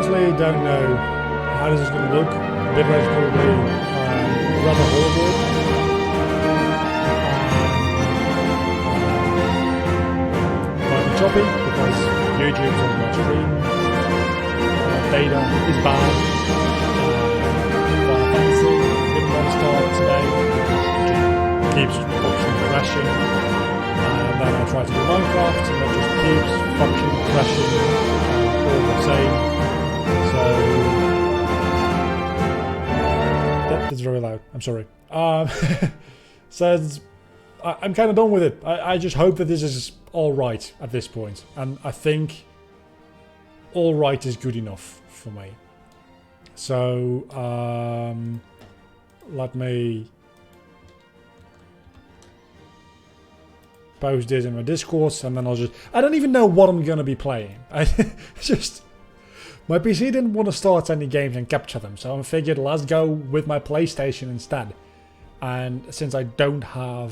honestly don't know how this is going to look. Bitrate is probably rather horrible. Might be choppy because YouTube's on my stream. Data is bad. Final Fantasy didn't want to start today because it keeps fucking crashing. And then I try to do Minecraft and it just keeps fucking crashing all the same. So that's very loud. I'm sorry. So I'm kind of done with it. I just hope that this is all right at this point, and I think all right is good enough for me. So let me post this in my Discord, and then I don't even know what I'm gonna be playing. I just, my PC didn't want to start any games and capture them, so I figured let's go with my PlayStation instead. And since I don't have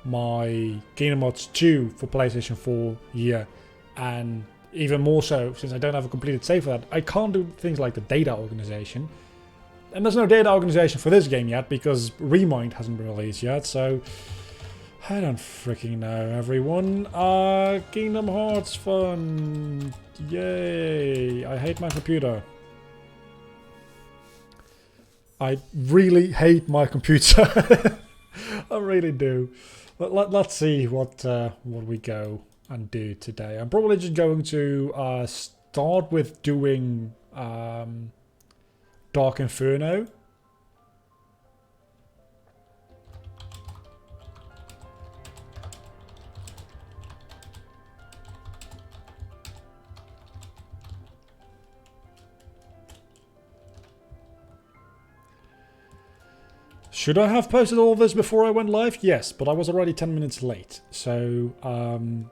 my Kingdom Hearts 2 for PlayStation 4 here, and even more so since I don't have a completed save for that, I can't do things like the data organization. And there's no data organization for this game yet because Remind hasn't been released yet, so I don't freaking know, everyone. Kingdom Hearts fun. Yay. I hate my computer. I really hate my computer. I really do. Let's see what we go and do today. I'm probably just going to start with doing Dark Inferno. Should I have posted all this before I went live? Yes, but I was already 10 minutes late. So I'm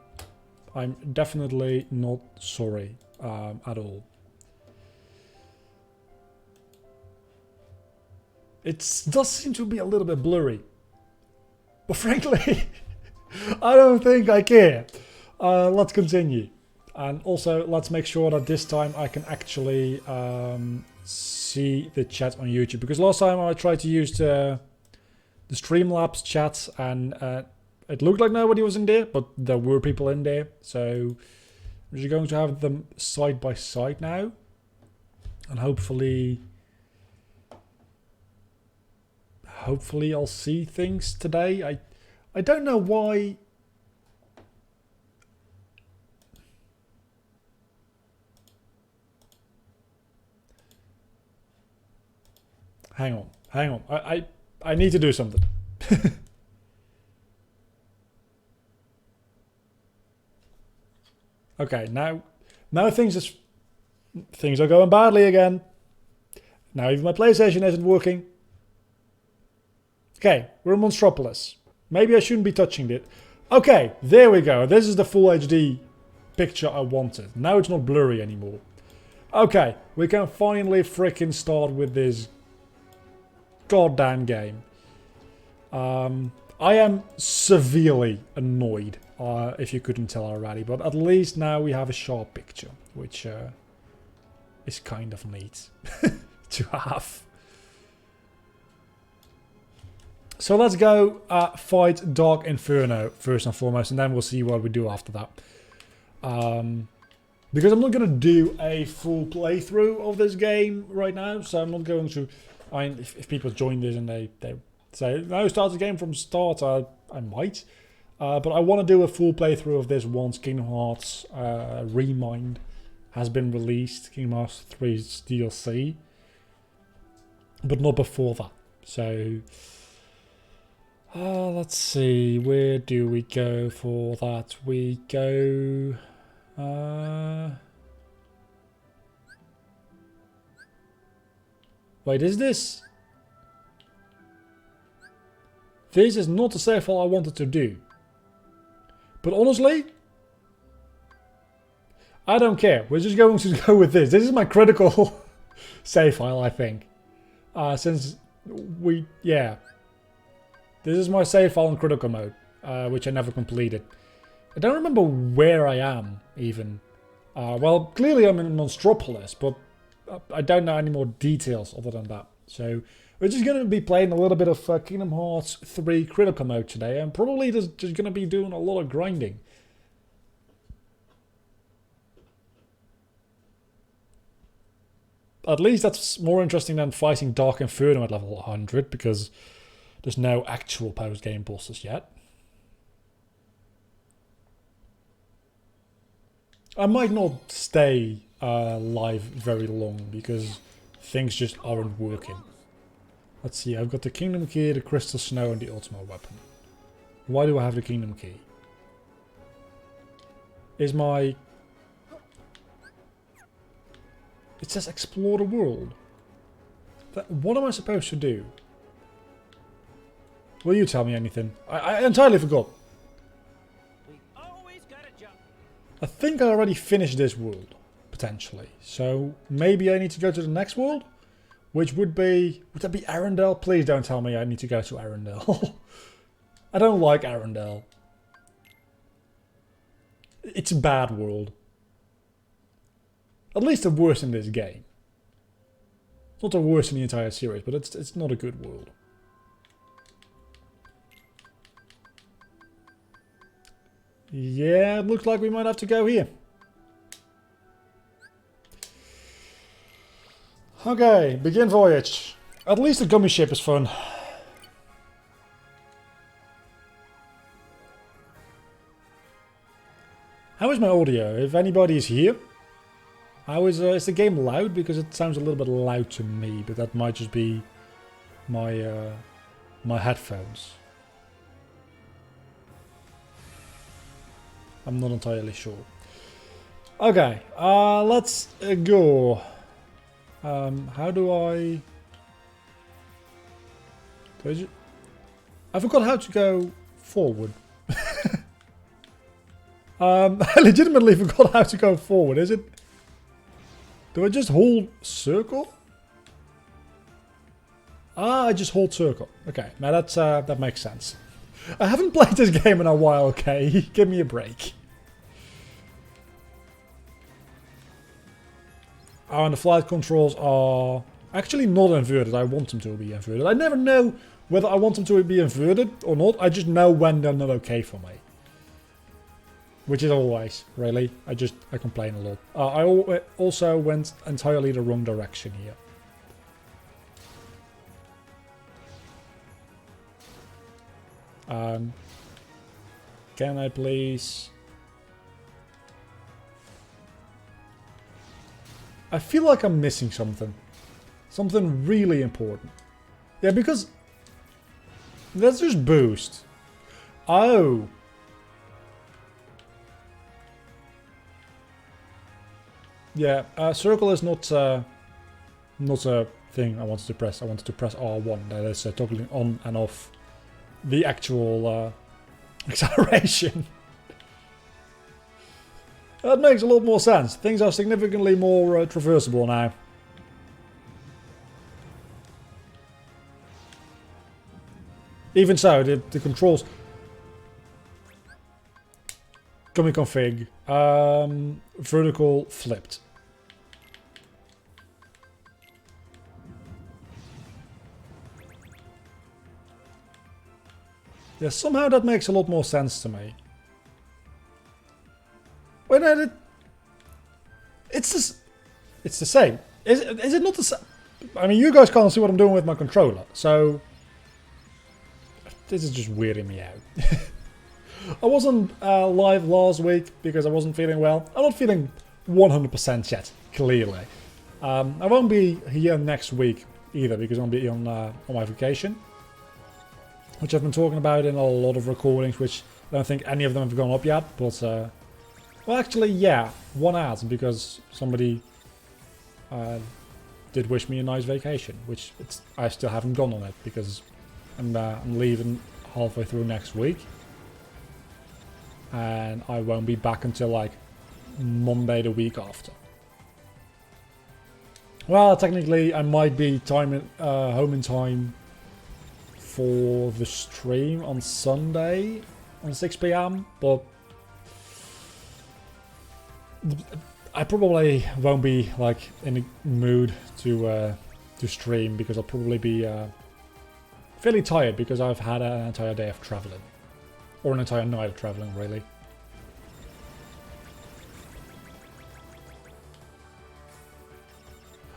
definitely not sorry at all. It does seem to be a little bit blurry. But frankly, I don't think I care. Let's continue. And also, let's make sure that this time I can actually see the chat on YouTube. Because last time I tried to use the Streamlabs chat and it looked like nobody was in there, but there were people in there. So I'm just going to have them side by side now. And hopefully I'll see things today. I don't know why. Hang on. I need to do something. Okay, now things are going badly again. Now even my PlayStation isn't working. Okay, we're in Monstropolis. Maybe I shouldn't be touching it. Okay, there we go. This is the full HD picture I wanted. Now it's not blurry anymore. Okay, we can finally freaking start with this goddamn game. I am severely annoyed, if you couldn't tell already, but at least now we have a sharp picture, which is kind of neat to have. So let's go fight Dark Inferno first and foremost, and then we'll see what we do after that. Because I'm not going to do a full playthrough of this game right now, so I'm not going to... I mean, if people join this and they say, no, start the game from start, I might. But I want to do a full playthrough of this once Kingdom Hearts Remind has been released, Kingdom Hearts 3's DLC. But not before that. So, let's see, where do we go for that? We go... Wait, is this? This is not the save file I wanted to do. But honestly, I don't care. We're just going to go with this. This is my critical save file, I think. Since we, yeah. This is my save file in critical mode, which I never completed. I don't remember where I am, even. Well, clearly I'm in Monstropolis, but I don't know any more details other than that. So we're just going to be playing a little bit of Kingdom Hearts 3 Critical Mode today, and probably just going to be doing a lot of grinding. At least that's more interesting than fighting Dark Inferno at level 100, because there's no actual post-game bosses yet. I might not stay live very long, because things just aren't working. Let's see, I've got the Kingdom Key, the Crystal Snow, and the Ultima Weapon. Why do I have the Kingdom Key? Is my... It says explore the world. What am I supposed to do? Will you tell me anything? I entirely forgot. I think I already finished this world, potentially. So maybe I need to go to the next world? Which would be... Would that be Arendelle? Please don't tell me I need to go to Arendelle. I don't like Arendelle. It's a bad world. At least the worst in this game. It's not the worst in the entire series, but it's not a good world. Yeah, it looks like we might have to go here. Okay, begin voyage. At least the gummy ship is fun. How is my audio? If anybody is here? How is the game loud? Because it sounds a little bit loud to me, but that might just be my my headphones. I'm not entirely sure. Okay, let's go. How do I... I forgot how to go forward. I legitimately forgot how to go forward. Is it... Do I just hold circle? Ah, I just hold circle. Okay, now that's that makes sense. I haven't played this game in a while, okay? Give me a break. Oh, and the flight controls are actually not inverted. I want them to be inverted. I never know whether I want them to be inverted or not. I just know when they're not okay for me. Which is always, really. I complain a lot. I also went entirely the wrong direction here. Can I please... I feel like I'm missing something. Something really important. Yeah, because... Let's just boost. Oh. Yeah, circle is not a thing I wanted to press. I wanted to press R1. That is toggling on and off the actual acceleration. That makes a lot more sense. Things are significantly more traversable now. Even so, the controls... Gummy config. Vertical flipped. Yeah, somehow that makes a lot more sense to me. Wait, no, it's the same. Is it not the same? I mean, you guys can't see what I'm doing with my controller, so this is just weirding me out. I wasn't live last week because I wasn't feeling well. I'm not feeling 100% yet, clearly. I won't be here next week either because I'll be on my vacation. Which I've been talking about in a lot of recordings, which I don't think any of them have gone up yet. But, well, actually, yeah, one has, because somebody did wish me a nice vacation, which I still haven't gone on it, because I'm leaving halfway through next week. And I won't be back until, like, Monday the week after. Well, technically, I might be home in time for the stream on Sunday on 6 PM, but I probably won't be like in the mood to stream because I'll probably be fairly tired because I've had an entire day of traveling, or an entire night of traveling, really.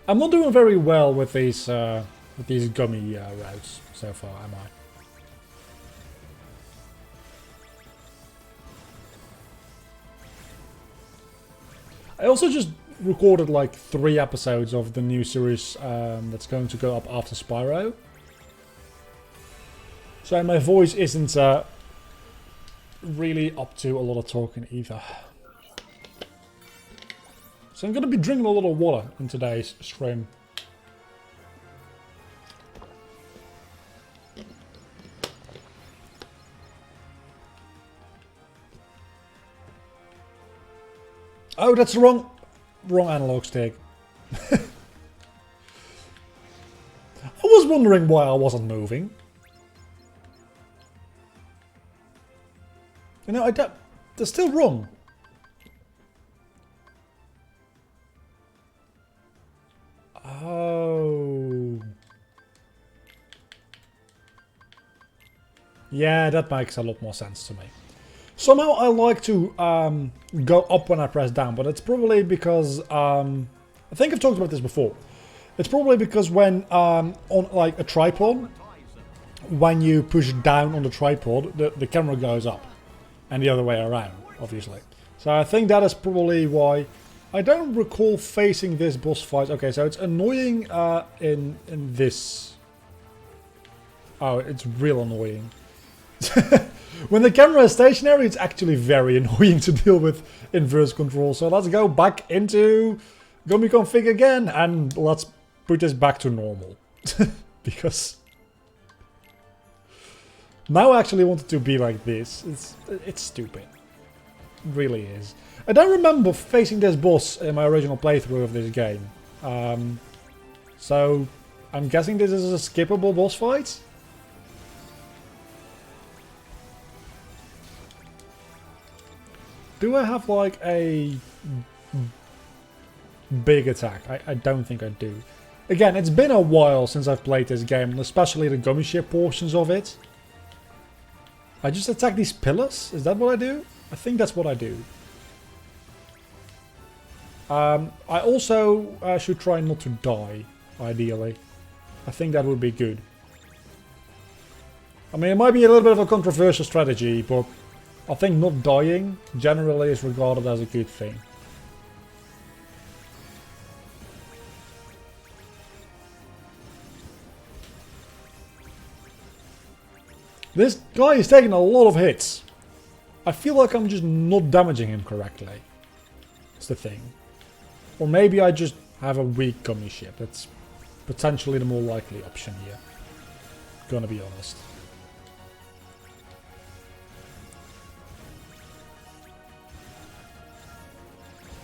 I'm not doing very well with these gummy routes so far, am I? I also just recorded like 3 episodes of the new series that's going to go up after Spyro. So my voice isn't really up to a lot of talking either. So I'm going to be drinking a lot of water in today's stream. Oh, that's the wrong analog stick. I was wondering why I wasn't moving. You know, they're still wrong. Oh. Yeah, that makes a lot more sense to me. Somehow I like to go up when I press down, but it's probably because I think I've talked about this before. It's probably because when on like a tripod, when you push down on the tripod, the camera goes up, and the other way around, obviously. So I think that is probably why. I don't recall facing this boss fight. Okay, so it's annoying in this. Oh, it's real annoying. When the camera is stationary, it's actually very annoying to deal with inverse control. So let's go back into Gummy Config again and let's put this back to normal. Because now I actually want it to be like this. It's stupid. It really is. I don't remember facing this boss in my original playthrough of this game. So I'm guessing this is a skippable boss fight. Do I have like a big attack? I don't think I do. Again, it's been a while since I've played this game, and especially the gummy ship portions of it. I just attack these pillars? Is that what I do? I think that's what I do. I also should try not to die, ideally. I think that would be good. I mean, it might be a little bit of a controversial strategy, but I think not dying generally is regarded as a good thing. This guy is taking a lot of hits. I feel like I'm just not damaging him correctly. That's the thing. Or maybe I just have a weak gummy ship. That's potentially the more likely option here. Gonna be honest.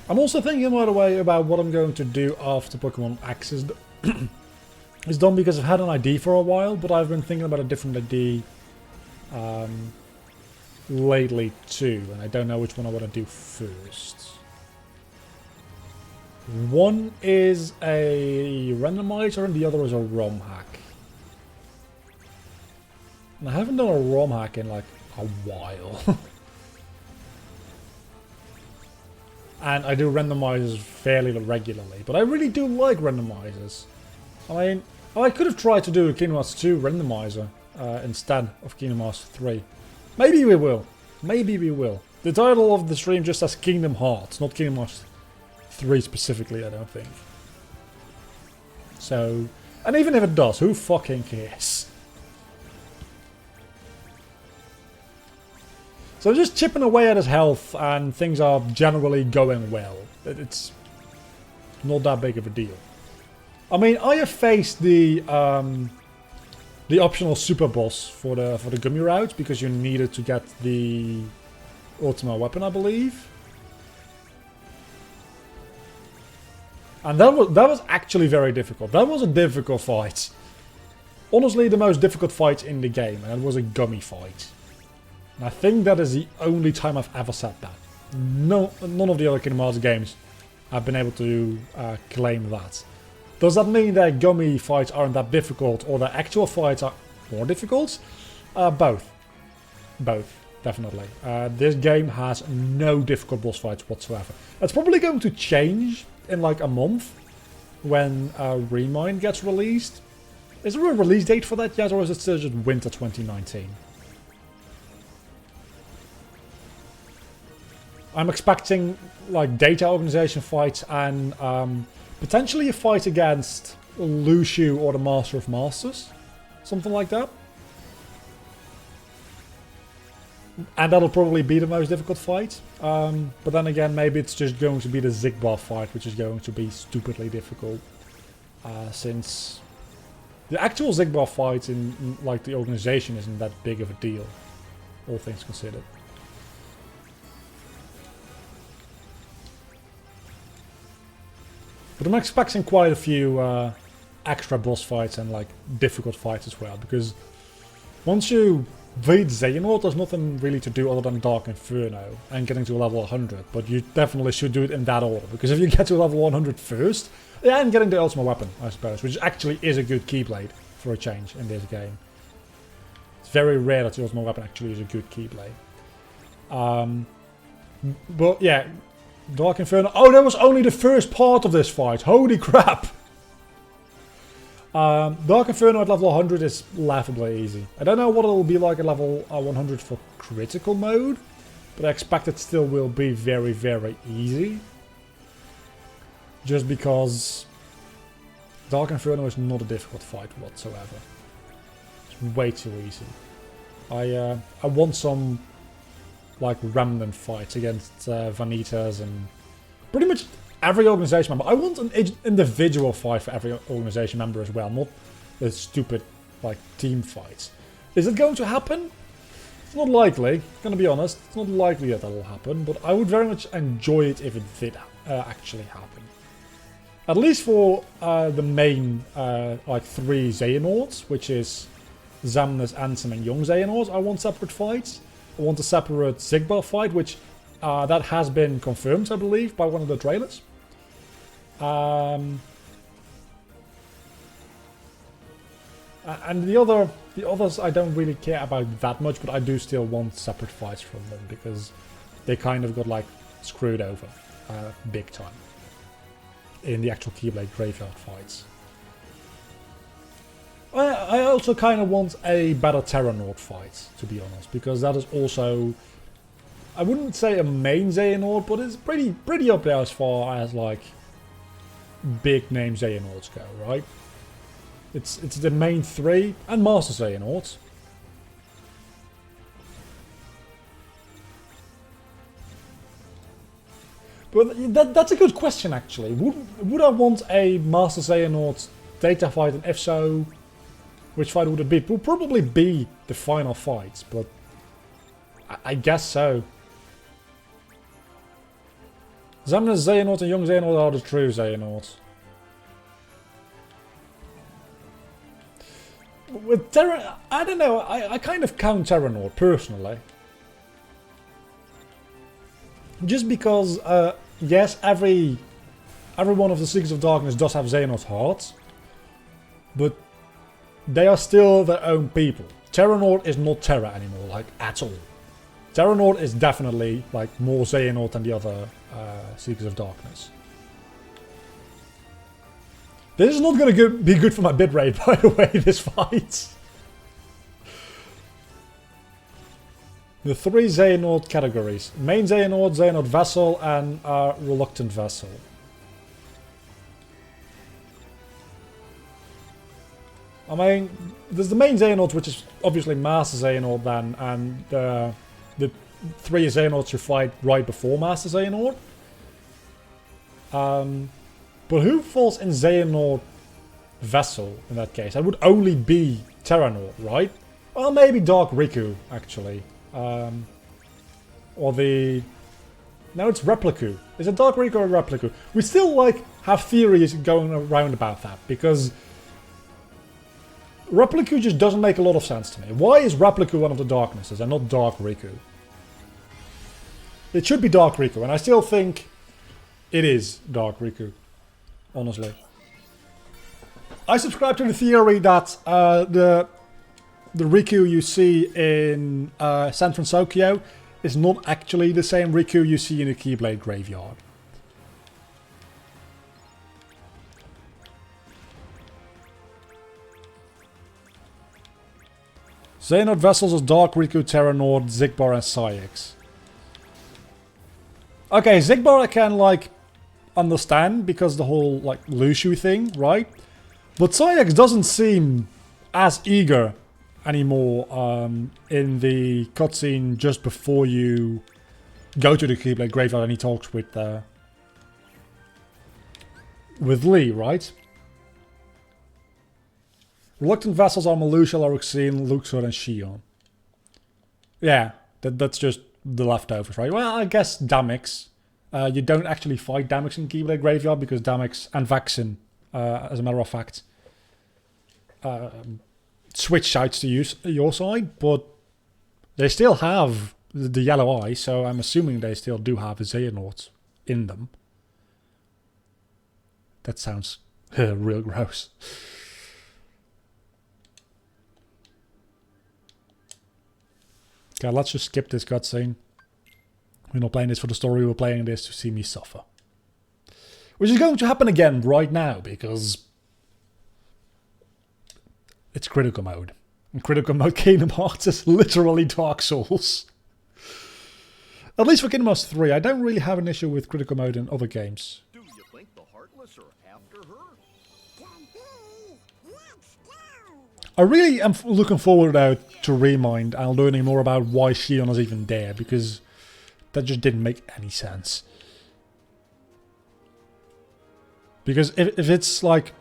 I'm also thinking, by the way, about what I'm going to do after Pokemon X is done, because I've had an idea for a while, but I've been thinking about a different idea lately too, and I don't know which one I want to do first. One is a randomizer and the other is a ROM hack. And I haven't done a ROM hack in like a while. And I do randomizers fairly regularly, but I really do like randomizers. I mean, I could have tried to do a Kingdom Hearts 2 randomizer instead of Kingdom Hearts 3. Maybe we will. Maybe we will. The title of the stream just says Kingdom Hearts, not Kingdom Hearts 3 specifically, I don't think. So, and even if it does, who fucking cares? So just chipping away at his health and things are generally going well. It's not that big of a deal. I mean, I have faced the optional super boss for the gummy route because you needed to get the Ultima weapon, I believe. And that was actually very difficult. That was a difficult fight. Honestly, the most difficult fight in the game, and it was a gummy fight. And I think that is the only time I've ever said that. No, none of the other Kingdom Hearts games I've been able to claim that. Does that mean that gummy fights aren't that difficult or the actual fights are more difficult? Both. Both, definitely. This game has no difficult boss fights whatsoever. It's probably going to change in like a month when Remind gets released. Is there a release date for that yet, or is it still just winter 2019? I'm expecting like data organization fights and potentially a fight against Lucio or the Master of Masters. Something like that. And that'll probably be the most difficult fight. But then again, maybe it's just going to be the Xigbar fight, which is going to be stupidly difficult. Since the actual Xigbar fight in like the organization isn't that big of a deal, all things considered. But I'm expecting quite a few extra boss fights and like difficult fights as well, because once you beat Xehanort, there's nothing really to do other than Dark Inferno and getting to level 100, but you definitely should do it in that order, because if you get to level 100 first, yeah, and getting the ultimate weapon, I suppose, which actually is a good Keyblade for a change in this game. It's very rare that the ultimate weapon actually is a good Keyblade. But yeah, Dark Inferno. Oh, that was only the first part of this fight. Holy crap! Dark Inferno at level 100 is laughably easy. I don't know what it will be like at level 100 for critical mode, but I expect it still will be very, very easy. Just because Dark Inferno is not a difficult fight whatsoever. It's way too easy. I want some like remnant fights against Vanitas and pretty much every organization member. I want an individual fight for every organization member as well, not the stupid like team fights. Is it going to happen? It's not likely, gonna be honest. It's not likely that will happen, but I would very much enjoy it if it did actually happen. At least for the main like 3 Xehanorts, which is Xemnas, Ansem and Young Xehanort, I want separate fights. I want a separate Xigbar fight, which that has been confirmed, I believe, by one of the trailers. And the others I don't really care about that much, but I do still want separate fights from them, because they kind of got like screwed over big time in the actual Keyblade Graveyard fights. I also kind of want a better Terranort fight, to be honest, because that is also, I wouldn't say a main Xehanort, but it's pretty up there as far as like big name Xehanorts go, right? It's the main 3 and Master Xehanorts. But that's a good question, actually. Would I want a Master Xehanort data fight, and if so, which fight would it be? It would probably be the final fight, but I guess so. Xemnas Xehanort and Young Xehanort are the true Xehanorts. With Terra, I don't know, I kind of count Terranort, personally. Just because, yes, every one of the Seekers of Darkness does have Xehanort hearts, but they are still their own people. Terranort is not Terra anymore, like, at all. Terranort is definitely, like, more Xehanort than the other Seekers of Darkness. This is not going to be good for my bitrate, by the way, this fight. The 3 Xehanort categories. Main Xehanort, Xehanort Vessel, and Reluctant Vessel. I mean, there's the main Xehanort, which is obviously Master Xehanort then, and the 3 Xehanorts you fight right before Master Xehanort. But who falls in Xehanort Vessel in that case? That would only be Terranort, right? Well, maybe Dark Riku, actually. Or the... No, it's Repliku. Is it Dark Riku or Repliku? We still, like, have theories going around about that, because Repliku just doesn't make a lot of sense to me. Why is Repliku one of the Darknesses and not Dark Riku? It should be Dark Riku, and I still think It is Dark Riku, honestly. I subscribe to the theory that the Riku you see in San Francisco is not actually the same Riku you see in the Keyblade Graveyard. Xehanort Vessels is Dark Riku, Terranort, Xigbar and Saïx. Okay, Xigbar I can like understand because the whole like Lushu thing, right? But Saïx doesn't seem as eager anymore in the cutscene just before you go to the Keyblade Graveyard and he talks with Lee, right? Reluctant Vassals are Marluxia, Laroxine, Luxor and Xion. Yeah, that's just the leftovers, right? Well, I guess Damix. You don't actually fight Damix in Keyblade Graveyard because Damix and Vaxin, as a matter of fact, switch sides to your side, but they still have the yellow eye, so I'm assuming they still do have a Xehanort in them. That sounds real gross. Okay, let's just skip this cutscene. We're not playing this for the story, we're playing this to see me suffer. Which is going to happen again right now, because it's critical mode. In critical mode, Kingdom Hearts is literally Dark Souls. At least for Kingdom Hearts 3, I don't really have an issue with critical mode in other games. Do you think the Heartless are after her? I really am looking forward to Remind and learning more about why Xion is even there, because that just didn't make any sense. Because if it's like...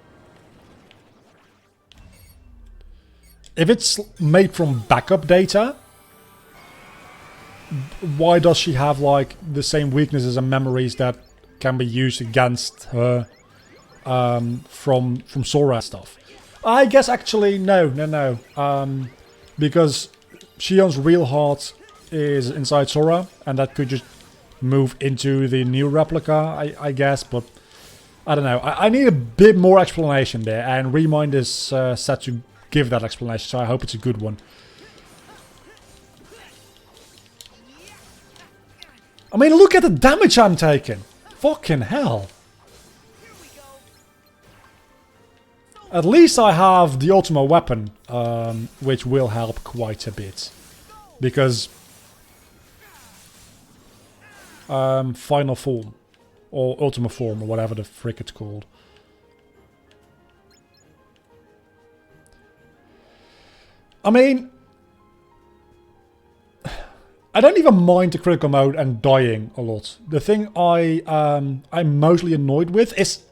if it's made from backup data, why does she have like the same weaknesses and memories that can be used against her from Sora stuff? I guess actually no. Because Xion's real heart is inside Sora, and that could just move into the new replica, I guess, but I don't know. I need a bit more explanation there, and Remind is set to give that explanation, so I hope it's a good one. I mean, look at the damage I'm taking. Fucking hell. At least I have the Ultima weapon, which will help quite a bit. Because Final Form, or Ultima Form, or whatever the frick it's called. I mean, I don't even mind the critical mode and dying a lot. The thing I'm mostly annoyed with is...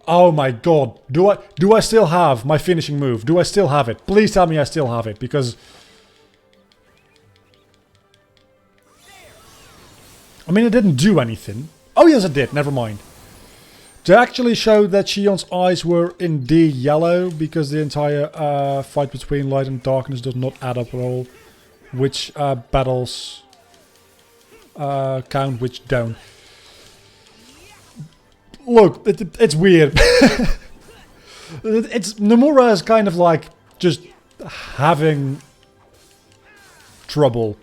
oh my god, do I still have my finishing move? Do I still have it? Please tell me I still have it, because... I mean, it didn't do anything. Oh yes, it did, never mind. They actually showed that Xion's eyes were indeed yellow, because the entire fight between light and darkness does not add up at all. Which battles count, which don't. Look, it's weird. Nomura is kind of like just having trouble.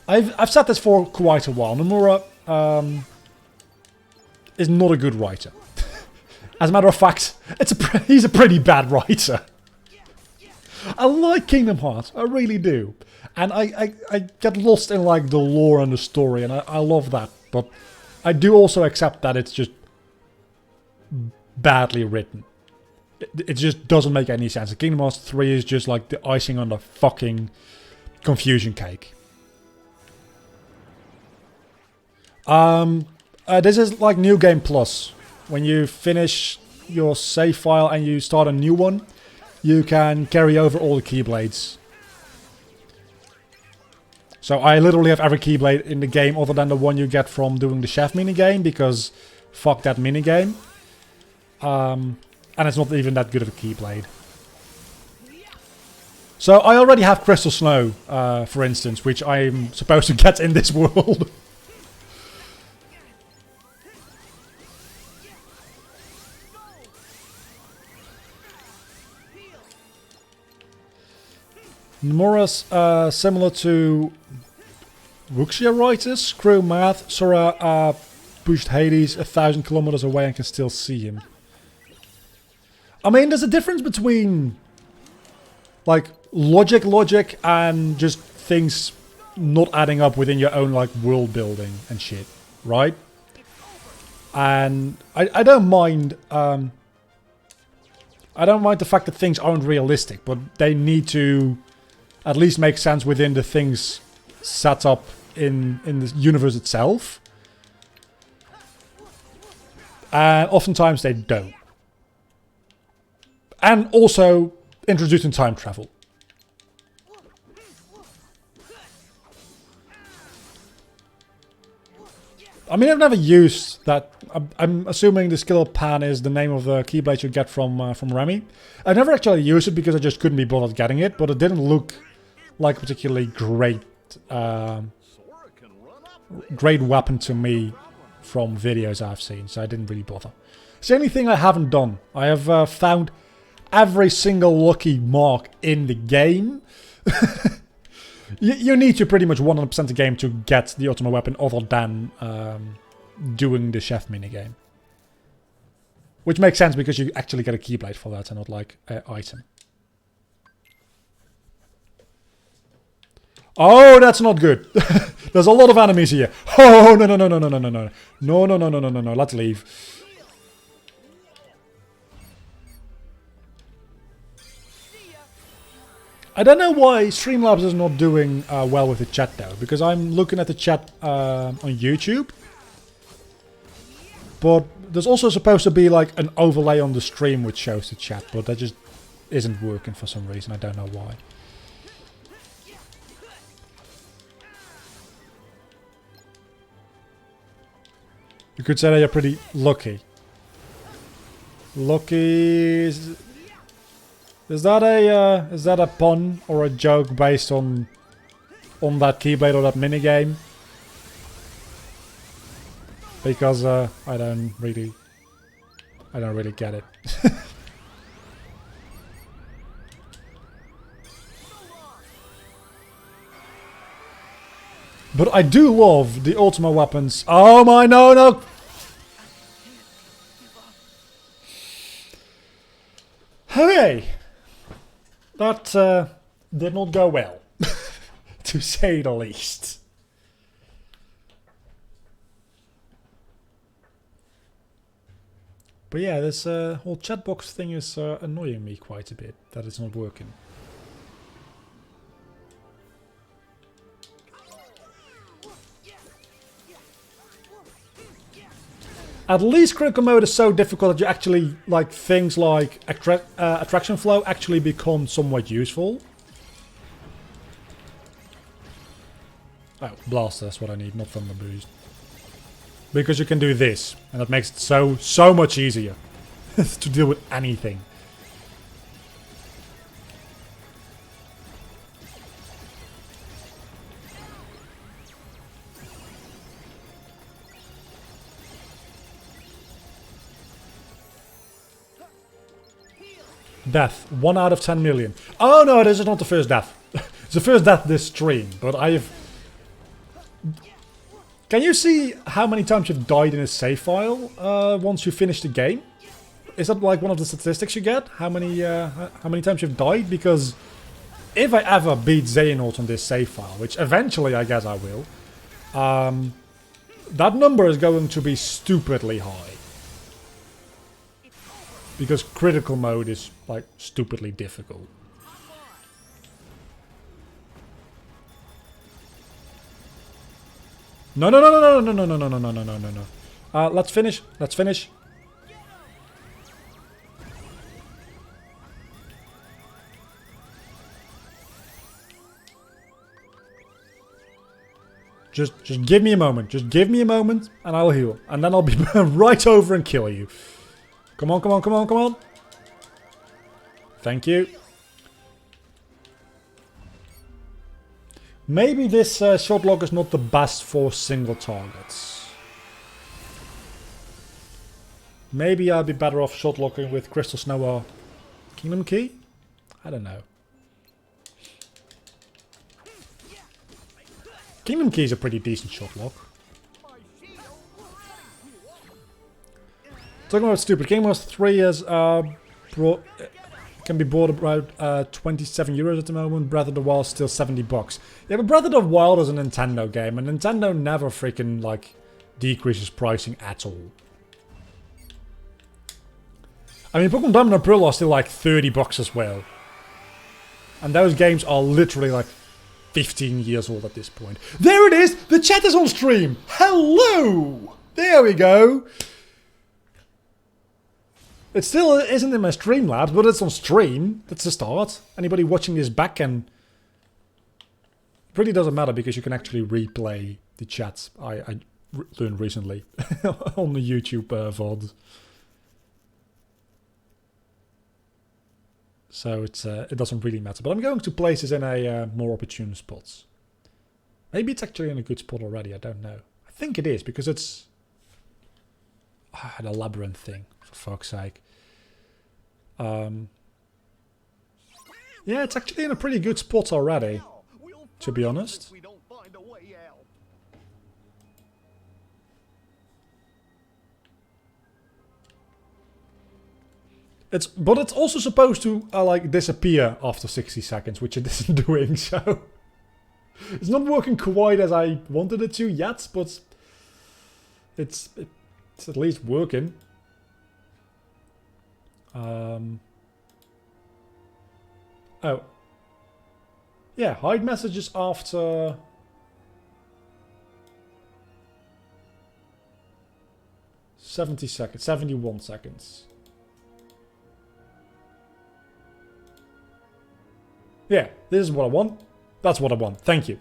I've said this for quite a while. Nomura is not a good writer. As a matter of fact, he's a pretty bad writer. I like Kingdom Hearts, I really do. And I get lost in like the lore and the story, and I love that. But I do also accept that it's just badly written. It just doesn't make any sense. Kingdom Hearts 3 is just like the icing on the fucking confusion cake. This is like New Game Plus. When you finish your save file and you start a new one, you can carry over all the Keyblades. So I literally have every Keyblade in the game other than the one you get from doing the chef minigame, because fuck that minigame. And it's not even that good of a Keyblade. So I already have Crystal Snow, for instance, which I'm supposed to get in this world. Nomura's similar to Wuxia writers. Screw math. Sora pushed Hades 1,000 kilometers away and can still see him. I mean, there's a difference between like logic and just things not adding up within your own like world building and shit, right? And I don't mind the fact that things aren't realistic, but they need to at least make sense within the things set up in the universe itself. And oftentimes they don't. And also introducing time travel. I mean, I've never used that. I'm assuming the skill of Pan is the name of the Keyblade you get from Remy. I've never actually used it because I just couldn't be bothered getting it, but it didn't look like a particularly great great weapon to me from videos I've seen, so I didn't really bother. It's the only thing I haven't done. I have found every single lucky mark in the game. You need to pretty much 100% the game to get the ultimate weapon other than doing the chef minigame. Which makes sense because you actually get a Keyblade for that and not like an item. Oh, that's not good. There's a lot of enemies here. Oh, no. No, let's leave. I don't know why Streamlabs is not doing well with the chat though, because I'm looking at the chat on YouTube. But there's also supposed to be like an overlay on the stream which shows the chat, but that just isn't working for some reason. I don't know why. You could say that you're pretty lucky. Lucky... Is that a pun or a joke based on that Keyblade or that minigame? Because I don't really get it. But I do love the ultimate weapons. Oh my, no! Okay. That did not go well, to say the least. But yeah, this whole chat box thing is annoying me quite a bit, that it's not working. At least critical mode is so difficult that you actually, like, things like attraction flow actually become somewhat useful. Oh, blaster, that's what I need, not thunder boost. Because you can do this, and that makes it so much easier to deal with anything. Death. 1 out of 10 million. Oh no, this is not the first death. It's the first death this stream, but I've... Can you see how many times you've died in a save file once you finish the game? Is that like one of the statistics you get? How many times you've died? Because if I ever beat Xehanort on this save file, which eventually I guess I will, that number is going to be stupidly high. Because critical mode is, like, stupidly difficult. No. Let's finish. Let's finish. Just give me a moment. Just give me a moment and I'll heal. And then I'll be right over and kill you. Come on. Thank you. Maybe this shot lock is not the best for single targets. Maybe I'd be better off shot locking with Crystal Snow or Kingdom Key? I don't know. Kingdom Key is a pretty decent shot lock. Talking about stupid, Kingdom Hearts 3 is can be bought about 27 euros at the moment. Breath of the Wild still 70 bucks. Yeah, but Breath of the Wild is a Nintendo game, and Nintendo never freaking like decreases pricing at all. I mean, Pokemon Diamond and Pearl are still like 30 bucks as well. And those games are literally like 15 years old at this point. There it is! The chat is on stream! Hello! There we go! It still isn't in my Streamlabs, but it's on stream. That's the start. Anybody watching this back can... It really doesn't matter because you can actually replay the chats I learned recently on the YouTube VOD. So it doesn't really matter. But I'm going to place this in a more opportune spots. Maybe it's actually in a good spot already, I don't know. I think it is, because it's... the labyrinth thing, for fuck's sake. Yeah, it's actually in a pretty good spot already, to be honest. But it's also supposed to like disappear after 60 seconds, which it isn't doing, so... It's not working quite as I wanted it to yet, but... It's at least working. Oh. Yeah, hide messages after... seconds, 71 seconds. Yeah, this is what I want. That's what I want. Thank you.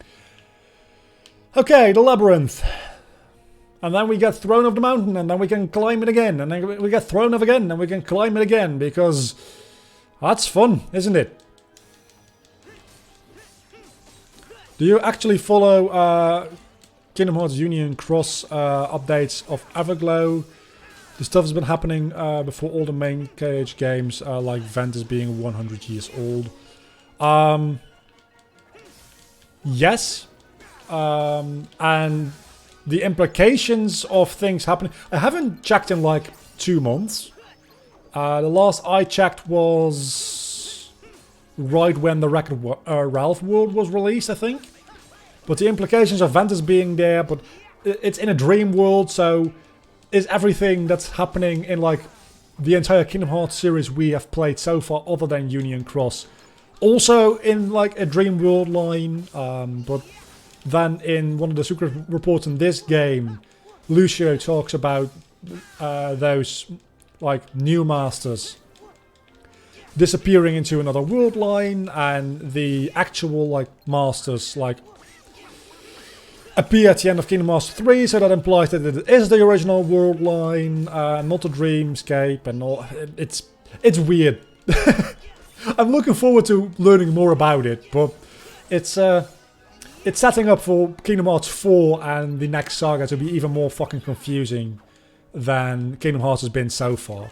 Okay, the labyrinth. And then we get thrown off the mountain, and then we can climb it again. And then we get thrown off again, and we can climb it again. Because that's fun, isn't it? Do you actually follow Kingdom Hearts Union Cross updates of Everglow? The stuff has been happening before all the main KH games, like Ventus being 100 years old. Yes. And the implications of things happening... I haven't checked in like 2 months. The last I checked was right when the Wreck-It Ralph world was released, I think. But the implications of Ventus being there, but it's in a dream world, so is everything that's happening in like the entire Kingdom Hearts series we have played so far, other than Union Cross, also in like a dream world line, but then in one of the secret reports in this game, Lucio talks about those like new masters disappearing into another world line, and the actual like masters like appear at the end of Kingdom Hearts 3, so that implies that it is the original world line, not a dreamscape, and all. It's weird. I'm looking forward to learning more about it, but it's setting up for Kingdom Hearts 4 and the next saga to be even more fucking confusing than Kingdom Hearts has been so far.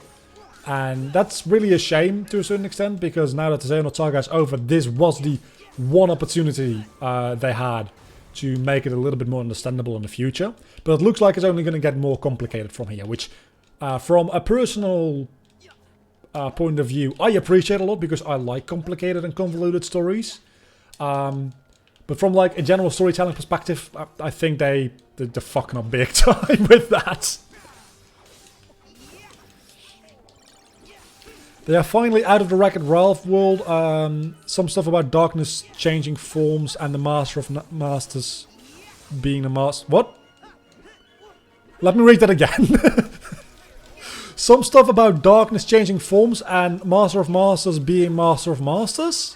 And that's really a shame to a certain extent, because now that the Xehanort saga is over, this was the one opportunity they had to make it a little bit more understandable in the future. But it looks like it's only going to get more complicated from here, which from a personal point of view, I appreciate a lot, because I like complicated and convoluted stories. But from like a general storytelling perspective, I think they're fucking up big time with that. They are finally out of the Wreck-It Ralph world. Some stuff about darkness changing forms and the Master of Masters being the master. What? Let me read that again. Some stuff about darkness changing forms and Master of Masters being Master of Masters?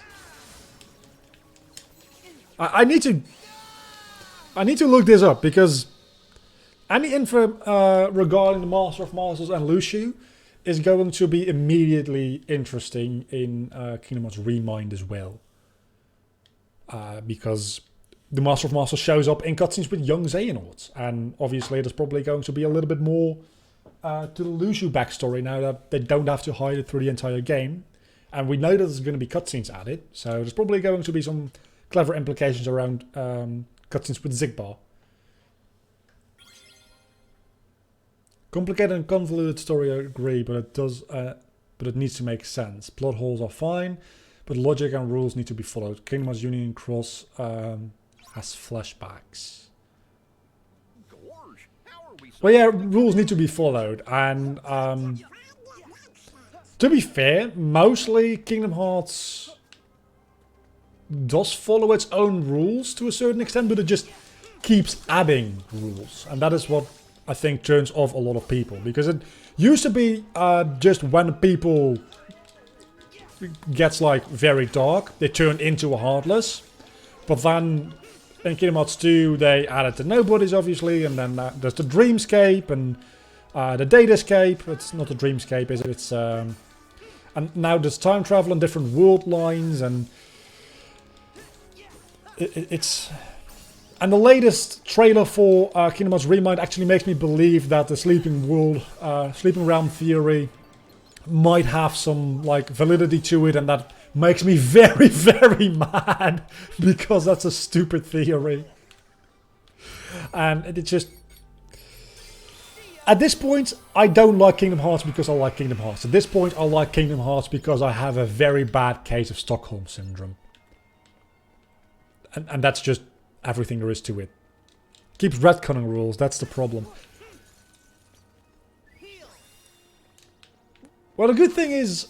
I need to look this up, because any info regarding the Master of Masters and Lucio is going to be immediately interesting in Kingdom Hearts Remind as well. Because the Master of Masters shows up in cutscenes with young Xehanort, and obviously there's probably going to be a little bit more to the Lucio backstory now that they don't have to hide it through the entire game. And we know that there's going to be cutscenes added, so there's probably going to be some clever implications around cutscenes with Zigbar. Complicated and convoluted story, I agree, but it needs to make sense. Plot holes are fine, but logic and rules need to be followed. Kingdom Hearts Union Cross has flashbacks. Gorge, how are we Well, yeah, rules need to be followed, and to be fair, mostly Kingdom Hearts does follow its own rules to a certain extent, but it just keeps adding rules, and that is what I think turns off a lot of people, because it used to be just when people gets like very dark, they turn into a Heartless, but then in Kingdom Hearts 2 they added the Nobodies obviously, and then there's the Dreamscape and the Datascape. It's not a Dreamscape, is it? It's and now there's time travel and different world lines, and it's... And the latest trailer for Kingdom Hearts Remind actually makes me believe that the Sleeping World, Sleeping Realm theory might have some like validity to it, and that makes me very, very mad because that's a stupid theory. And it just... At this point, I don't like Kingdom Hearts because I like Kingdom Hearts. At this point, I like Kingdom Hearts because I have a very bad case of Stockholm Syndrome. And that's just everything there is to it. Keeps retconning rules, that's the problem. Well, the good thing is,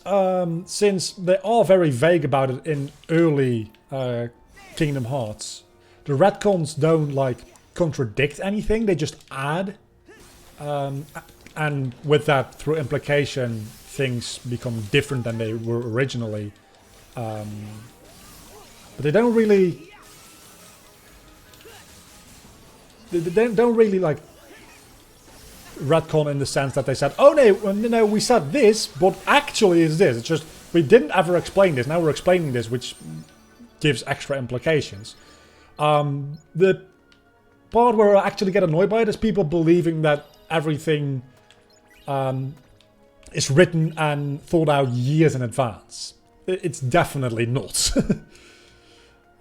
since they are very vague about it in early Kingdom Hearts, the retcons don't like contradict anything, they just add. And with that, through implication, things become different than they were originally. But they don't really... They don't really like retcon in the sense that they said, oh no, we said this, but actually is this. It's just, we didn't ever explain this, now we're explaining this, which gives extra implications. The part where I actually get annoyed by it is people believing that everything is written and thought out years in advance. It's definitely not.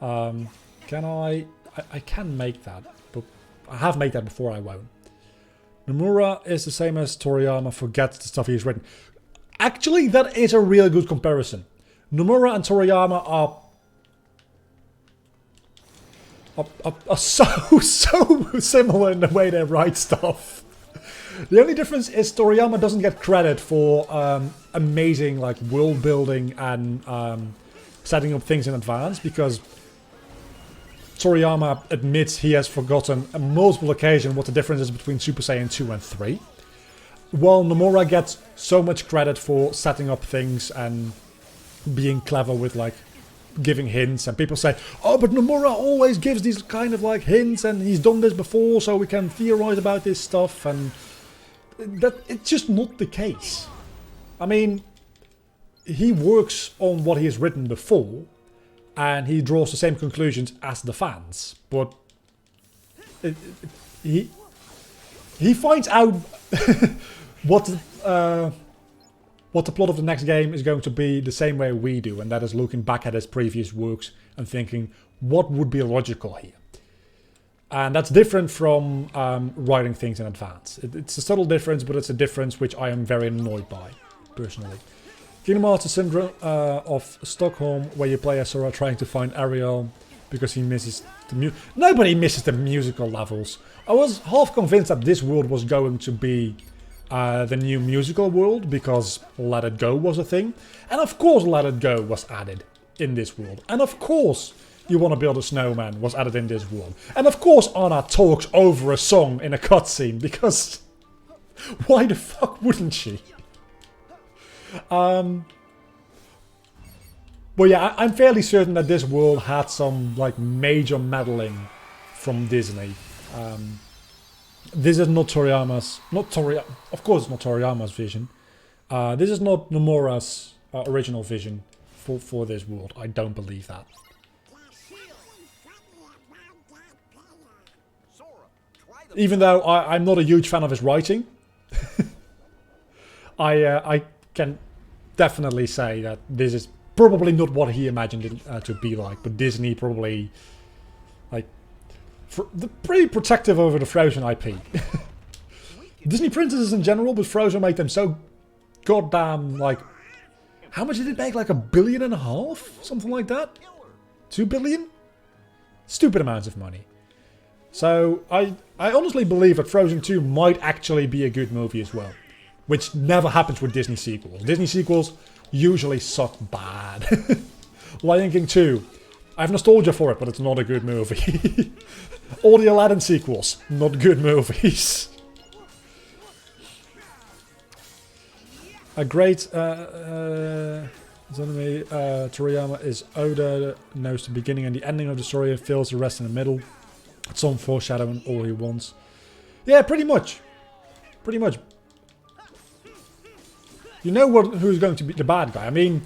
Can I can make that, but I have made that before, I won't. Nomura is the same as Toriyama forgets the stuff he's written. Actually, that is a real good comparison. Nomura and Toriyama are so similar in the way they write stuff. The only difference is Toriyama doesn't get credit for amazing like world building and setting up things in advance, because Toriyama admits he has forgotten on multiple occasions what the difference is between Super Saiyan 2 and 3. While Nomura gets so much credit for setting up things and being clever with like giving hints, and people say, oh, but Nomura always gives these kind of like hints and he's done this before so we can theorize about this stuff, and that it's just not the case. I mean, he works on what he has written before and he draws the same conclusions as the fans, but he finds out what the plot of the next game is going to be the same way we do, and that is looking back at his previous works and thinking, what would be logical here? And that's different from writing things in advance. It's a subtle difference, but it's a difference which I am very annoyed by, personally. Kingdom Hearts Syndrome of Stockholm, where you play as Sora trying to find Ariel because he misses the Nobody misses the musical levels. I was half convinced that this world was going to be the new musical world because Let It Go was a thing. And of course Let It Go was added in this world. And of course You Want to Build a Snowman was added in this world. And of course Anna talks over a song in a cutscene, because why the fuck wouldn't she? But yeah, I'm fairly certain that this world had some like major meddling from Disney. This is not Toriyama's, of course it's not Toriyama's vision. This is not Nomura's original vision for this world. I don't believe that. Even though I'm not a huge fan of his writing, I can definitely say that this is probably not what he imagined it to be like, but Disney probably like pretty protective over the Frozen IP. Disney princesses in general, but Frozen made them so goddamn, like... How much did it make? Like $1.5 billion? Something like that? 2 billion? Stupid amounts of money. So, I honestly believe that Frozen 2 might actually be a good movie as well. Which never happens with Disney sequels. Disney sequels usually suck bad. Lion King 2. I have nostalgia for it, but it's not a good movie. All the Aladdin sequels, not good movies. A great Toriyama is Oda knows the beginning and the ending of the story and fills the rest in the middle. It's some foreshadowing all he wants. Yeah, pretty much. Pretty much. You know who's going to be the bad guy. I mean,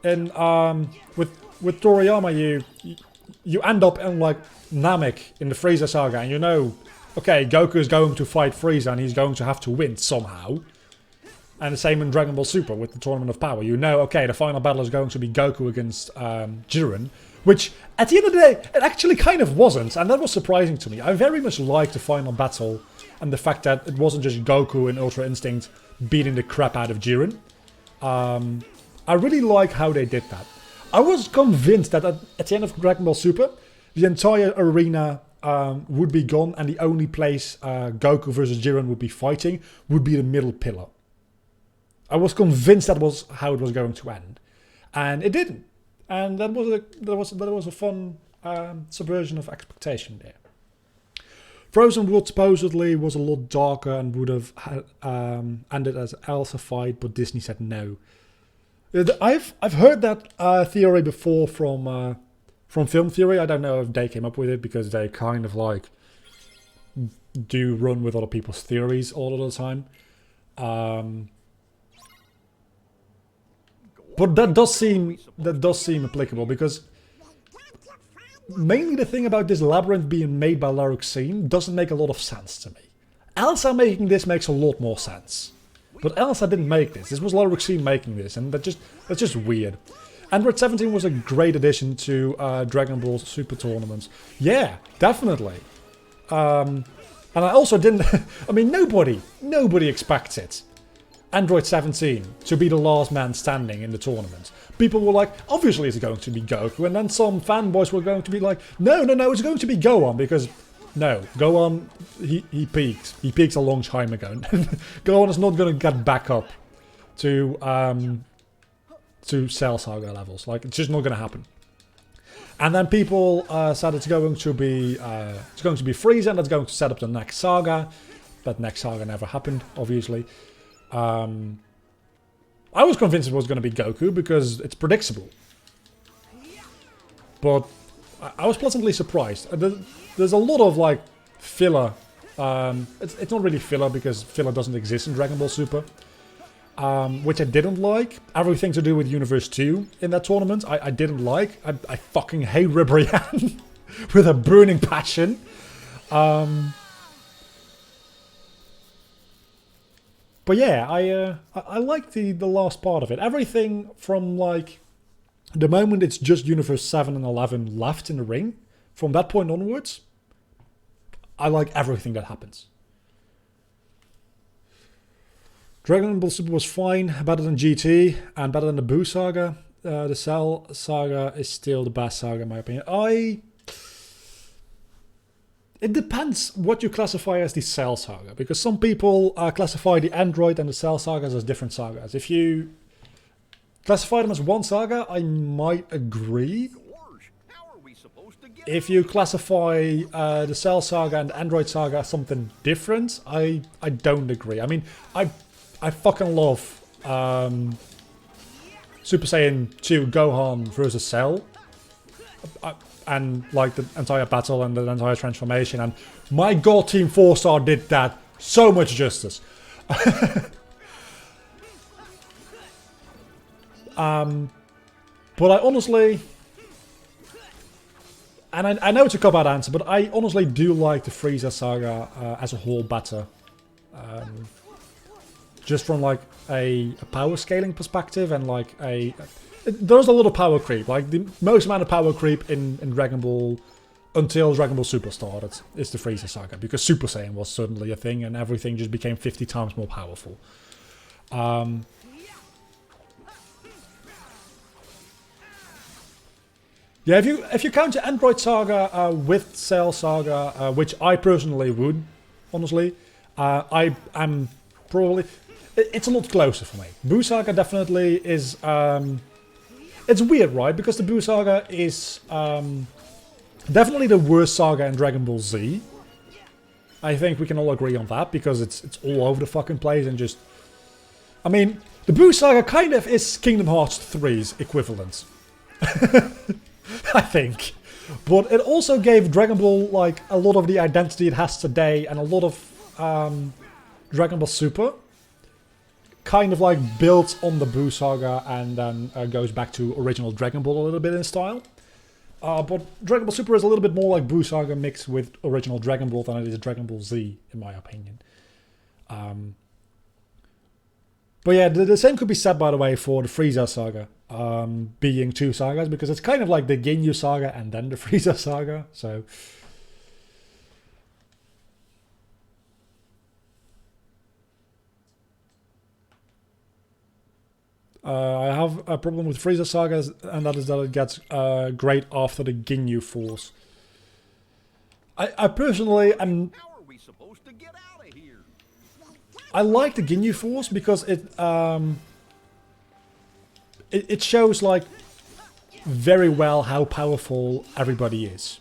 in with Toriyama, you end up in like Namek in the Frieza saga, and you know, okay, Goku is going to fight Frieza, and he's going to have to win somehow. And the same in Dragon Ball Super with the Tournament of Power. You know, okay, the final battle is going to be Goku against Jiren, which at the end of the day, it actually kind of wasn't, and that was surprising to me. I very much liked the final battle and the fact that it wasn't just Goku and Ultra Instinct beating the crap out of Jiren. I really like how they did that. I was convinced that at the end of Dragon Ball Super, the entire arena would be gone, and the only place Goku versus Jiren would be fighting would be the middle pillar. I was convinced that was how it was going to end, and it didn't. And that was a fun subversion of expectation there. Frozen World supposedly was a lot darker and would have ended as Elsa fight, but Disney said no. I've heard that theory before from Film Theory. I don't know if they came up with it because they kind of like do run with other people's theories all of the time. But that does seem applicable because mainly the thing about this labyrinth being made by Laruxine doesn't make a lot of sense to me. Elsa making this makes a lot more sense. But Elsa didn't make this. This was Laruxine making this, and that's just weird. Android 17 was a great addition to Dragon Ball Super tournaments. Yeah, definitely. And I also didn't... I mean, nobody expects it. Android 17 to be the last man standing in the tournament. People were like, obviously it's going to be Goku, and then some fanboys were going to be like, no, it's going to be Gohan, because no, Gohan, he peaked. He peaked a long time ago. Gohan is not going to get back up to Cell Saga levels. Like, it's just not going to happen. And then people said it's going to be Frieza, and that's going to set up the next saga. That next saga never happened, obviously. I was convinced it was going to be Goku because it's predictable. But I was pleasantly surprised. There's a lot of like filler. It's not really filler because filler doesn't exist in Dragon Ball Super. Which I didn't like. Everything to do with Universe 2 in that tournament I didn't like. I fucking hate Ribrianne with a burning passion. But yeah, I like the last part of it. Everything from like the moment it's just Universe 7 and 11 left in the ring, from that point onwards, I like everything that happens. Dragon Ball Super was fine, better than GT, and better than the Buu saga. The Cell saga is still the best saga in my opinion. It depends what you classify as the Cell saga, because some people classify the Android and the Cell sagas as different sagas. If you classify them as one saga, I might agree. If you classify the Cell saga and the Android saga as something different, I don't agree. I mean, I fucking love Super Saiyan 2 Gohan versus Cell. And like the entire battle and the entire transformation, and my god, Team 4-Star did that so much justice. But I honestly, and I know it's a cop-out answer, but I honestly do like the Frieza saga as a whole better. Just from like a power scaling perspective, and like there's a lot of power creep. Like the most amount of power creep in Dragon Ball until Dragon Ball Super started, is the Frieza saga, because Super Saiyan was certainly a thing, and everything just became 50 times more powerful. Yeah, if you count the Android Saga with Cell Saga, which I personally would, honestly, I am probably... It's a lot closer for me. Buu Saga definitely is... it's weird, right? Because the Buu Saga is definitely the worst saga in Dragon Ball Z. I think we can all agree on that, because it's all over the fucking place and just... I mean, the Buu Saga kind of is Kingdom Hearts 3's equivalent. I think. But it also gave Dragon Ball like a lot of the identity it has today, and a lot of Dragon Ball Super kind of like builds on the Buu Saga and then goes back to original Dragon Ball a little bit in style. But Dragon Ball Super is a little bit more like Buu Saga mixed with original Dragon Ball than it is Dragon Ball Z, in my opinion. But yeah, the same could be said, by the way, for the Frieza Saga. Being two sagas, because it's kind of like the Ginyu Saga and then the Frieza Saga, so... I have a problem with Frieza Saga, and that is that it gets great after the Ginyu Force. I personally am... How are we supposed to get out of here? I like the Ginyu Force because it shows like very well how powerful everybody is,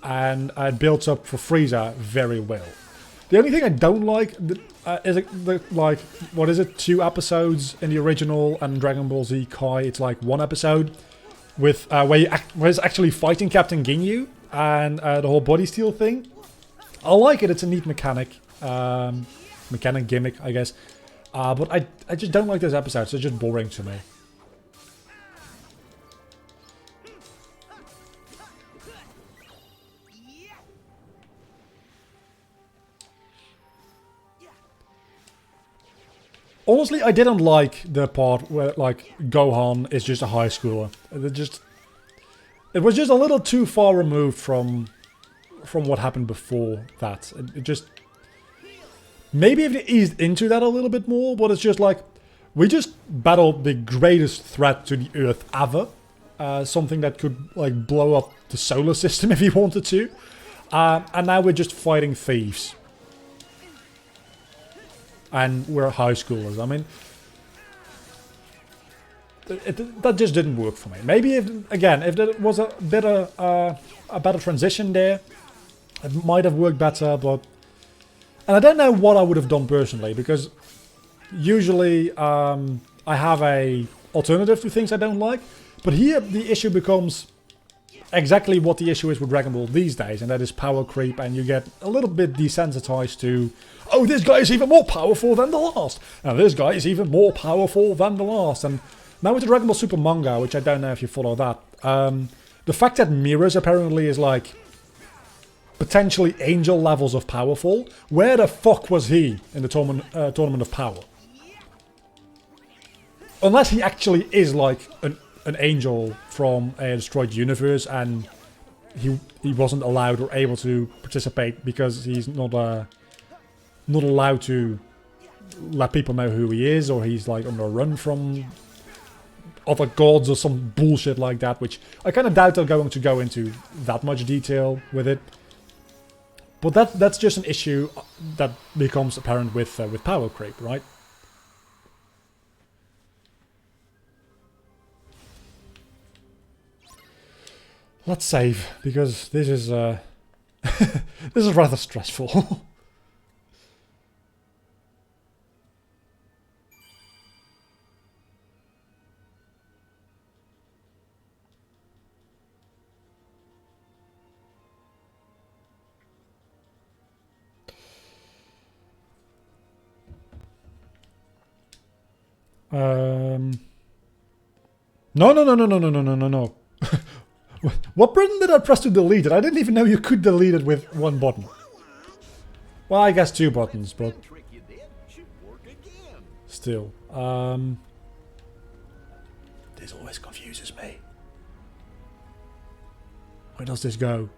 and it builds up for Frieza very well. The only thing I don't like is like, what is it, 2 episodes in the original, and Dragon Ball Z Kai it's like 1 episode with where he's actually fighting Captain Ginyu and the whole body steel thing. I like it. It's a neat mechanic gimmick, I guess. But I just don't like those episodes. They're just boring to me. Honestly, I didn't like the part where, like, Gohan is just a high schooler. It was just a little too far removed from what happened before that. It just... Maybe if they eased into that a little bit more, but it's just like, we just battled the greatest threat to the Earth ever. Something that could, like, blow up the solar system if he wanted to. And now we're just fighting thieves. And we're high schoolers. I mean, that just didn't work for me. Maybe if there was a better transition there, it might have worked better. But and I don't know what I would have done personally, because usually I have a alternative to things I don't like. But here the issue becomes exactly what the issue is with Dragon Ball these days, and that is power creep, and you get a little bit desensitized to, oh, this guy is even more powerful than the last, and this guy is even more powerful than the last. And now with the Dragon Ball Super manga, which I don't know if you follow that, the fact that Mirrors apparently is like potentially angel levels of powerful, where the fuck was he in the Tournament of Power? Unless he actually is like an angel from a destroyed universe, and he wasn't allowed or able to participate because he's not allowed to let people know who he is, or he's like on the run from other gods or some bullshit like that, which I kind of doubt they're going to go into that much detail with it. But that's just an issue that becomes apparent with power creep, right? Let's save, because this is this is rather stressful. No. What button did I press to delete it? I didn't even know you could delete it with one button. Well, I guess 2 buttons, but still. This always confuses me. Where does this go?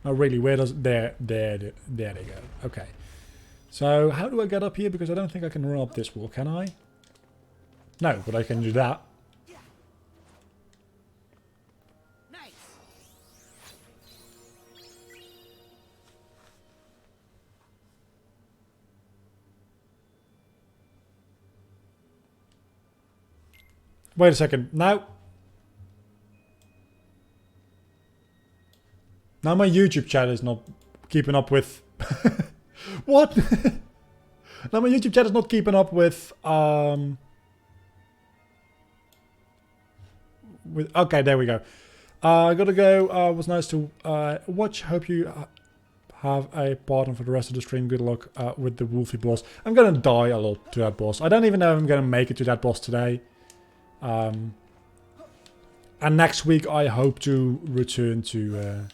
Oh, really? Where does... There they go. Okay. So, how do I get up here? Because I don't think I can run up this wall, can I? No, but I can do that. Wait a second. Now my YouTube chat is not keeping up with... What? Now my YouTube chat is not keeping up with... Okay, there we go. I gotta go. Was nice to watch. Hope you have a partner for the rest of the stream. Good luck with the Wolfie boss. I'm gonna die a lot to that boss. I don't even know if I'm gonna make it to that boss today. And next week I hope to return to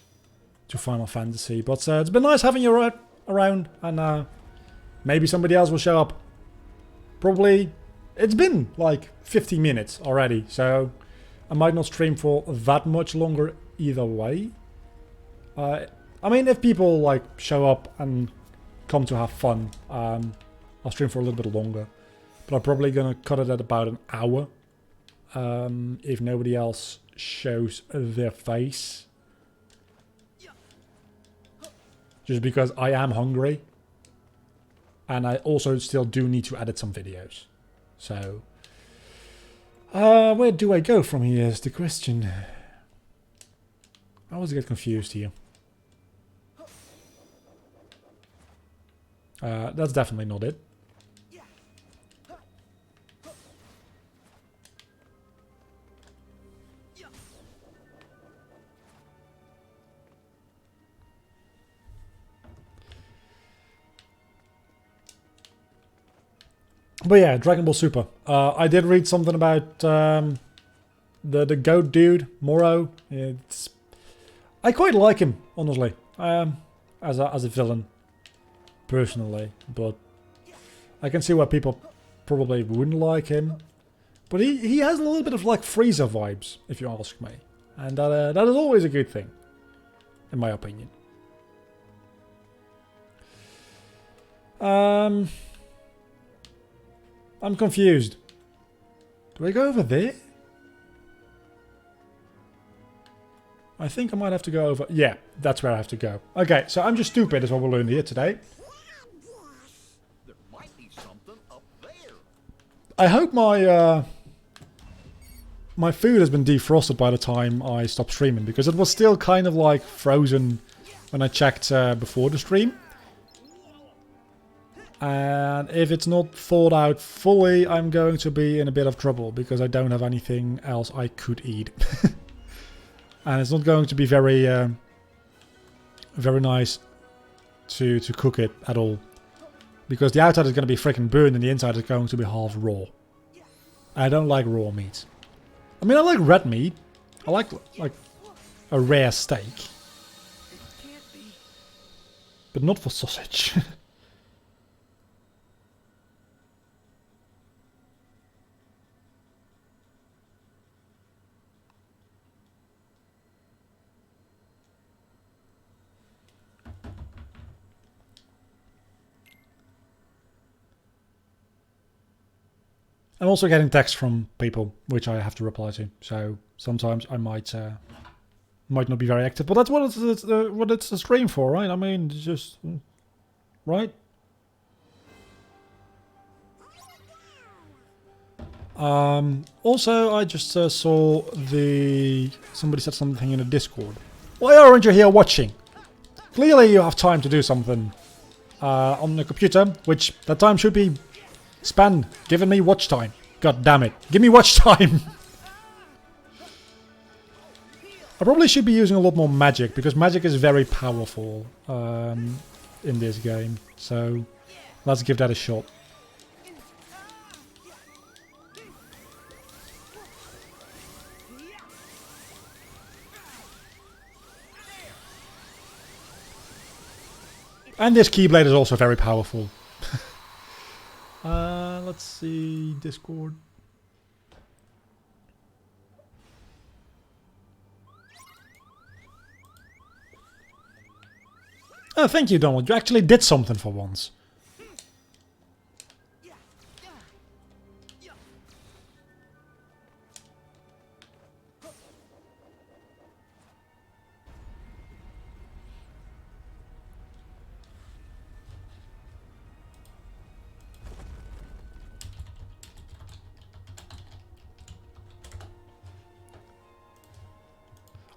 Final Fantasy. But it's been nice having you around, and maybe somebody else will show up. Probably. It's been like 50 minutes already, so I might not stream for that much longer either way. I mean, if people like show up and come to have fun, I'll stream for a little bit longer. But I'm probably gonna cut it at about an hour. If nobody else shows their face. Just because I am hungry. And I also still do need to edit some videos. So... where do I go from here is the question. I always get confused here. That's definitely not it. But yeah, Dragon Ball Super. I did read something about the goat dude, Moro. I quite like him, honestly, as a villain, personally. But I can see why people probably wouldn't like him. But he has a little bit of like Frieza vibes, if you ask me, and that is always a good thing, in my opinion. I'm confused. Do I go over there? I think I might have to go over... Yeah, that's where I have to go. Okay, so I'm just stupid is what we'll learn here today. There might be something up there. I hope my my food has been defrosted by the time I stopped streaming, because it was still kind of like frozen when I checked before the stream. And if it's not thawed out fully, I'm going to be in a bit of trouble, because I don't have anything else I could eat. And it's not going to be very very nice to cook it at all. Because the outside is going to be freaking burned and the inside is going to be half raw. I don't like raw meat. I mean, I like red meat. I like a rare steak. But not for sausage. I'm also getting texts from people, which I have to reply to. So sometimes I might not be very active, but that's what it's a stream for, right? I mean, it's just right. Also, I just saw somebody said something in a Discord. Why aren't you here watching? Clearly, you have time to do something on the computer, which that time should be spend giving me watch time. God damn it. Give me watch time. I probably should be using a lot more magic, because magic is very powerful in this game. So let's give that a shot. And this Keyblade is also very powerful. Let's see, Discord. Oh, thank you, Donald. You actually did something for once.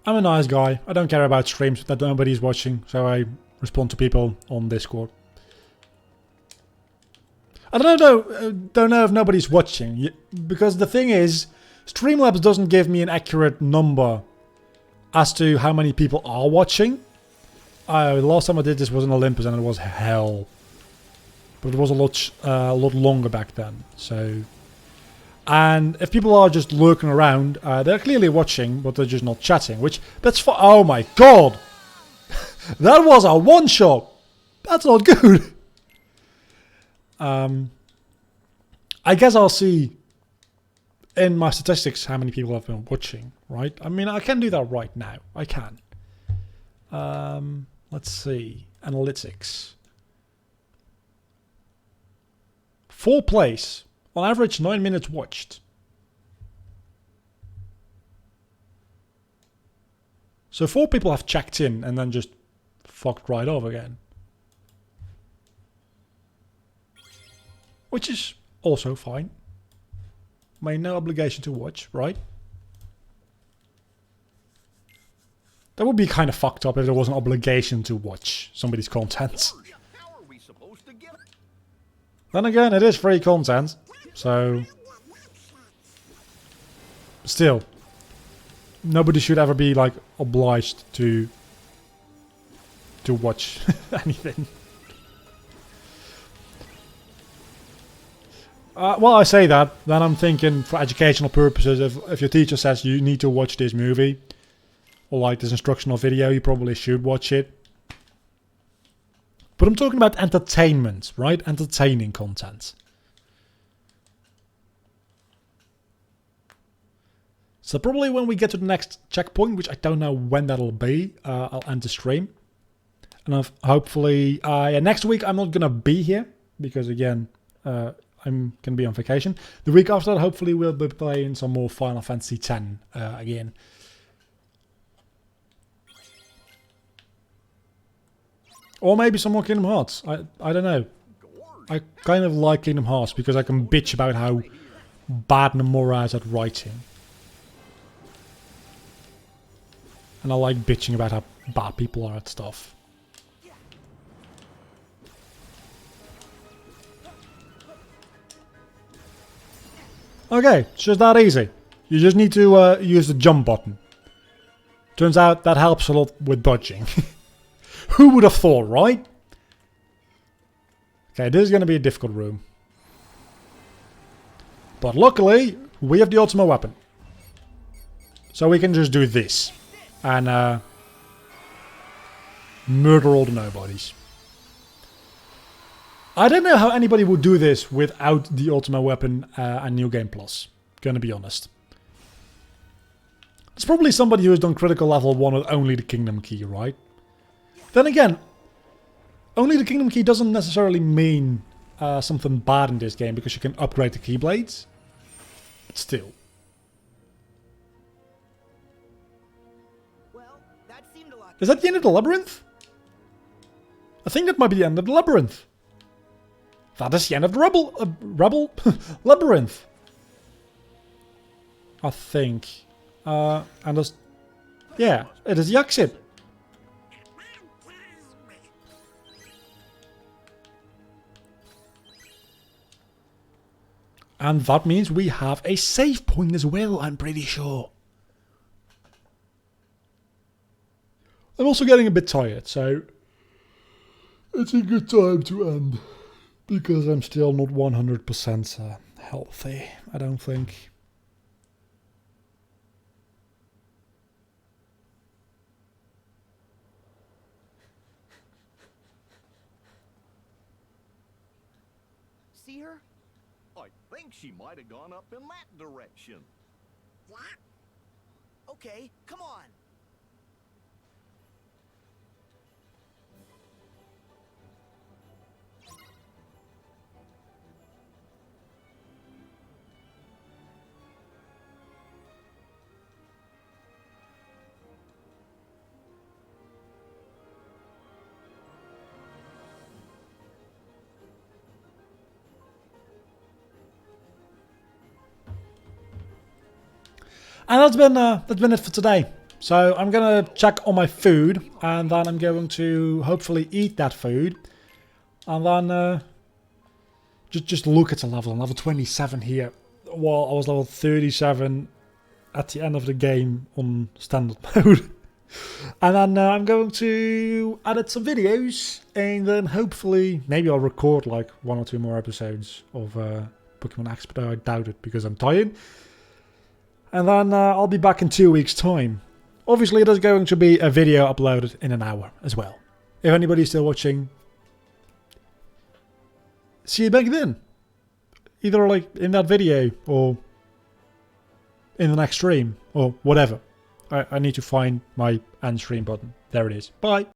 I'm a nice guy. I don't care about streams that nobody's watching, so I respond to people on Discord. I don't know if nobody's watching, because the thing is, Streamlabs doesn't give me an accurate number as to how many people are watching. The last time I did this was in Olympus and it was hell, but it was a lot longer back then. So, and if people are just lurking around, they're clearly watching, but they're just not chatting. Which that's for. Oh my god, that was a one shot. That's not good. I guess I'll see in my statistics how many people have been watching, right? I mean, I can do that right now. I can. Let's see. Analytics. 4 plays. On average, 9 minutes watched. So 4 people have checked in and then just fucked right off again. Which is also fine. I mean, no obligation to watch, right? That would be kind of fucked up if there was an obligation to watch somebody's content. How are we supposed to get? Then again, it is free content, so... Still. Nobody should ever be, like, obliged to watch anything. Well, I say that, then I'm thinking for educational purposes, if your teacher says you need to watch this movie, or like this instructional video, you probably should watch it. But I'm talking about entertainment, right? Entertaining content. So probably when we get to the next checkpoint, which I don't know when that'll be, I'll end the stream. And hopefully, next week I'm not going to be here, because again, I'm going to be on vacation. The week after that, hopefully we'll be playing some more Final Fantasy X again. Or maybe some more Kingdom Hearts. I don't know. I kind of like Kingdom Hearts because I can bitch about how bad Nomura is at writing. And I like bitching about how bad people are at stuff. Okay, it's just that easy. You just need to use the jump button. Turns out that helps a lot with dodging. Who would have thought, right? Okay, this is going to be a difficult room. But luckily, we have the ultimate weapon. So we can just do this. And murder all the nobodies. I don't know how anybody would do this without the ultimate weapon and New Game Plus. Gonna be honest. It's probably somebody who has done critical level 1 with only the Kingdom Key, right? Then again, only the Kingdom Key doesn't necessarily mean something bad in this game because you can upgrade the Keyblades. But still. Well, that seemed a lot. Is that the end of the labyrinth? I think that might be the end of the labyrinth. That is the end of the rebel labyrinth. I think. And there's... Yeah, it is the exit. And that means we have a save point as well, I'm pretty sure. I'm also getting a bit tired, so... It's a good time to end. Because I'm still not 100% healthy, I don't think. See her? I think she might have gone up in that direction. What? Okay, come on. And that's been it for today. So I'm gonna check on my food, and then I'm going to hopefully eat that food, and then just look at the level. I'm level 27 here, while I was level 37 at the end of the game on standard mode. And then I'm going to edit some videos, and then hopefully maybe I'll record like 1 or 2 more episodes of Pokemon X, but I doubt it because I'm tired. And then I'll be back in 2 weeks' time. Obviously, there's going to be a video uploaded in an hour as well. If anybody's still watching, see you back then. Either like in that video or in the next stream or whatever. I need to find my end stream button. There it is. Bye.